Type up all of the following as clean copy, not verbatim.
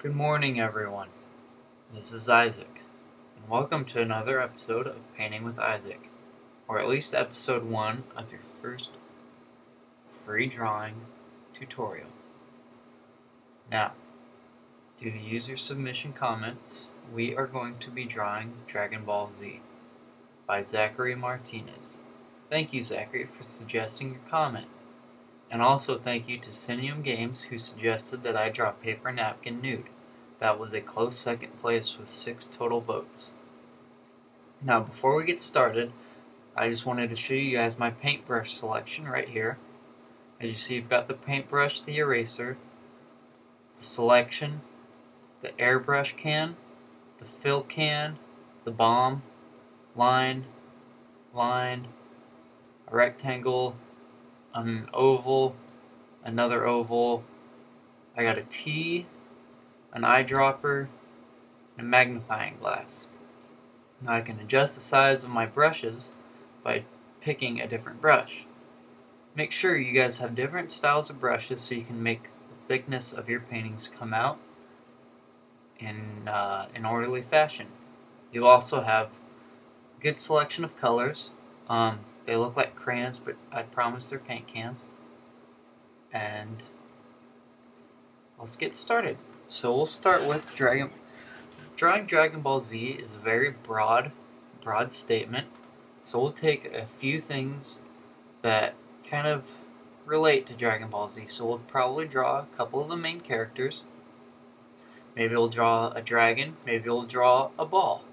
Good morning, everyone. This is Isaac, and welcome to another episode of Painting with Isaac, or at least episode 1 of your first free drawing tutorial. Now, due to user submission comments, we are going to be drawing Dragon Ball Z by Zachary Martinez. Thank you, Zachary, for suggesting your comment. And also thank you to Cineum Games, who suggested that I draw Paper Napkin Nude. That was a close second place with 6 total votes. Now, before we get started, I just wanted to show you guys my paintbrush selection right here. As you see, you've got the paintbrush, the eraser, the selection, the airbrush can, the fill can, the bomb, line, a rectangle, an oval, another oval. I got a T, an eyedropper, and a magnifying glass. Now I can adjust the size of my brushes by picking a different brush. Make sure you guys have different styles of brushes so you can make the thickness of your paintings come out in an orderly fashion. You'll also have a good selection of colors. They look like crayons, but I promise they're paint cans. And let's get started. So we'll start with drawing Dragon Ball Z is a very broad statement. So we'll take a few things that kind of relate to Dragon Ball Z. So we'll probably draw a couple of the main characters. Maybe we'll draw a dragon. Maybe we'll draw a ball.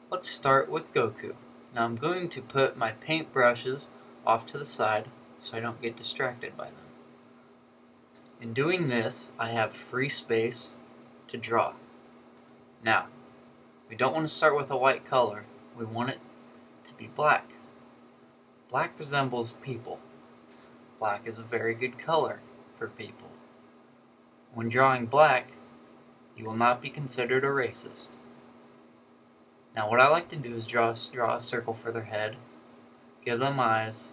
Let's start with Goku. Now I'm going to put my paint brushes off to the side so I don't get distracted by them. In doing this, I have free space to draw. Now, we don't want to start with a white color. We want it to be black. Black resembles people. Black is a very good color for people. When drawing black, you will not be considered a racist. Now what I like to do is draw a circle for their head, give them eyes,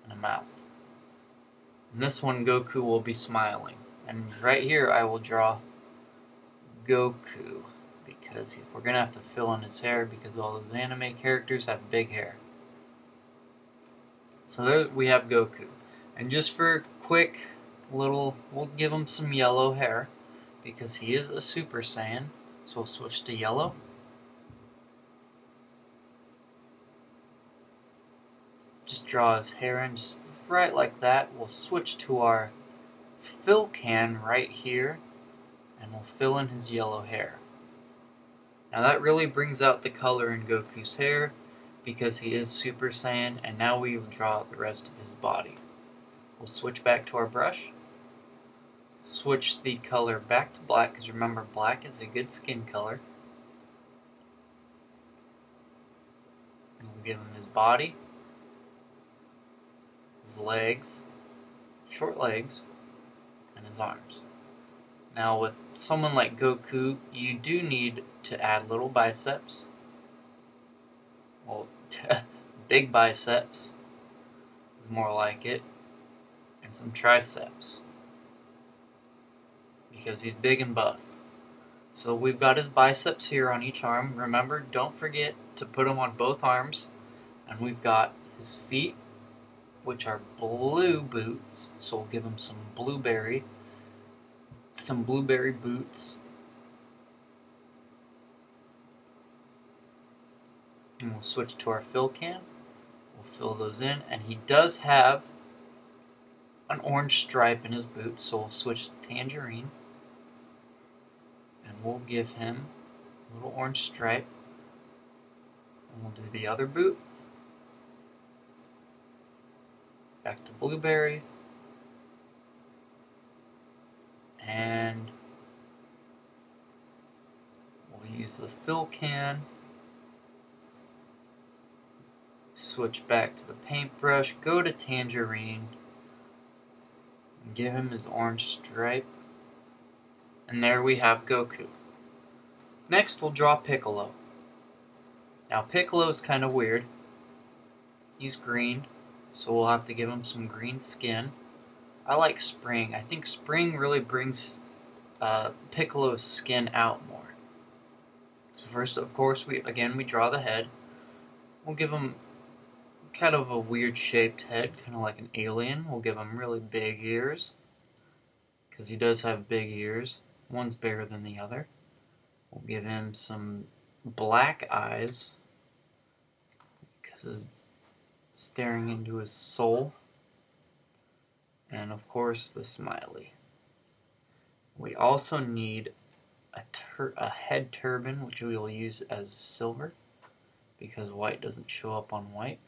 and a mouth. In this one, Goku will be smiling. And right here, I will draw Goku, because we're going to have to fill in his hair because all those anime characters have big hair. So there we have Goku. And just for a quick little, we'll give him some yellow hair because he is a Super Saiyan. So we'll switch to yellow. Just draw his hair in just right like that. We'll switch to our fill can right here and we'll fill in his yellow hair. Now that really brings out the color in Goku's hair because he is Super Saiyan, and now we will draw out the rest of his body. We'll switch back to our brush, switch the color back to black because remember, black is a good skin color. And we'll give him his body, his legs, short legs, and his arms. Now with someone like Goku, you do need to add little biceps. Well, big biceps is more like it. And some triceps. Because he's big and buff. So we've got his biceps here on each arm. Remember, don't forget to put them on both arms. And we've got his feet, which are blue boots. So we'll give him some blueberry boots. And we'll switch to our fill can. We'll fill those in. And he does have an orange stripe in his boot, so we'll switch to tangerine. And we'll give him a little orange stripe. And we'll do the other boot. Back to blueberry. And we'll use the fill can. Switch back to the paintbrush, go to tangerine, and give him his orange stripe. And there we have Goku. Next we'll draw Piccolo. Now Piccolo is kind of weird. He's green, so we'll have to give him some green skin. I like spring. I think spring really brings Piccolo's skin out more. So first, of course, we draw the head. We'll give him kind of a weird shaped head, kind of like an alien. We'll give him really big ears, because he does have big ears. One's bigger than the other. We'll give him some black eyes, because he's staring into his soul. And of course, the smiley. We also need a head turban, which we will use as silver, because white doesn't show up on white.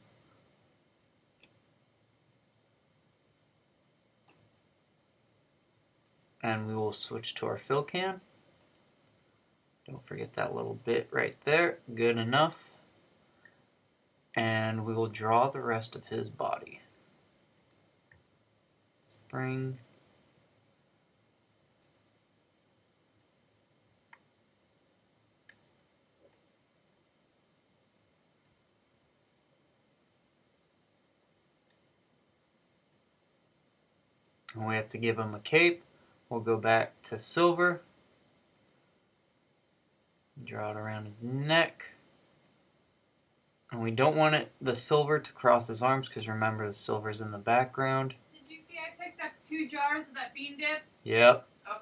And we will switch to our fill can. Don't forget that little bit right there. Good enough. And we will draw the rest of his body. Spring. And we have to give him a cape. We'll go back to silver. Draw it around his neck. And we don't want the silver to cross his arms, because remember, the silver's in the background. Did you see I picked up 2 jars of that bean dip? Yep. Okay.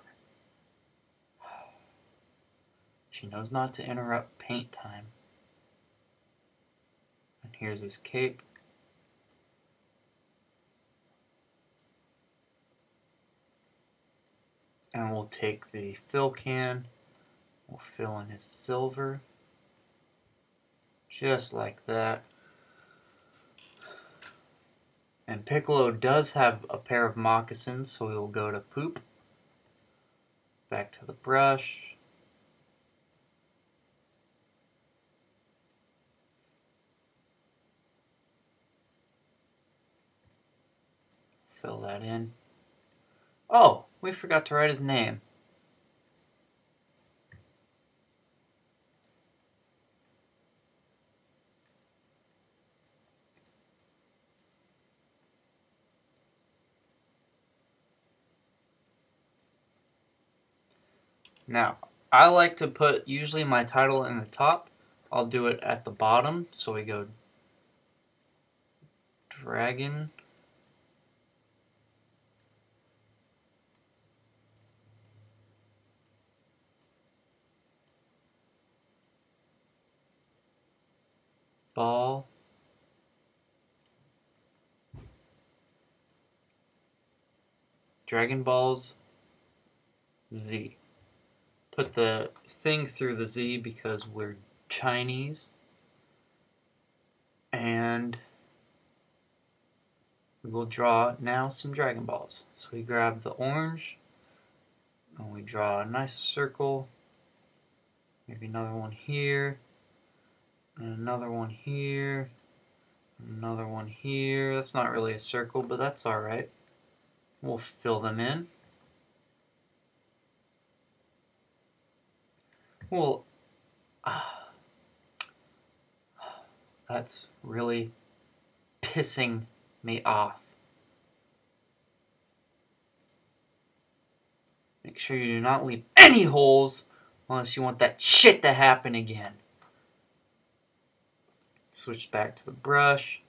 She knows not to interrupt paint time. And here's his cape. And we'll take the fill can. We'll fill in his silver. Just like that. And Piccolo does have a pair of moccasins, so we will go to poop. Back to the brush. Fill that in. Oh, we forgot to write his name. Now, I like to put usually my title in the top. I'll do it at the bottom. So we go Dragon Ball Dragon Balls Z. Put the thing through the Z because we're Chinese. And we will draw now some Dragon Balls. So we grab the orange and we draw a nice circle. Maybe another one here. And another one here. Another one here. That's not really a circle, but that's alright. We'll fill them in. Well, that's really pissing me off. Make sure you do not leave any holes unless you want that shit to happen again. Switch back to the brush.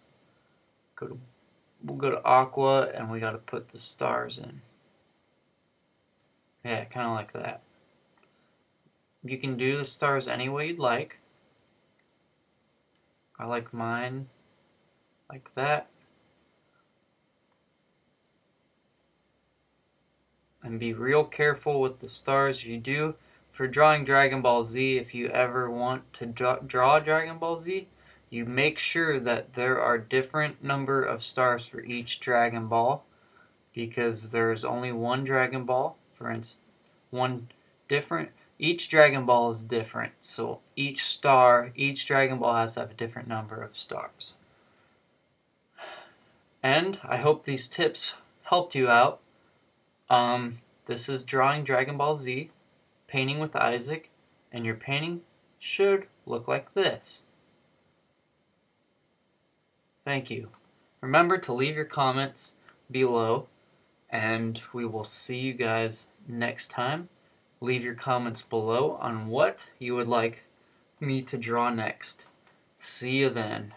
We'll go to Aqua, and we gotta put the stars in. Yeah, kind of like that. You can do the stars any way you'd like. I like mine like that. And be real careful with the stars you do. For drawing Dragon Ball Z, if you ever want to draw Dragon Ball Z, you make sure that there are different number of stars for each Dragon Ball, because there's only one Dragon Ball. For instance, each Dragon Ball is different, so each Dragon Ball has to have a different number of stars. And I hope these tips helped you out. This is drawing Dragon Ball Z, painting with Isaac, and your painting should look like this. Thank you. Remember to leave your comments below, and we will see you guys next time. Leave your comments below on what you would like me to draw next. See you then.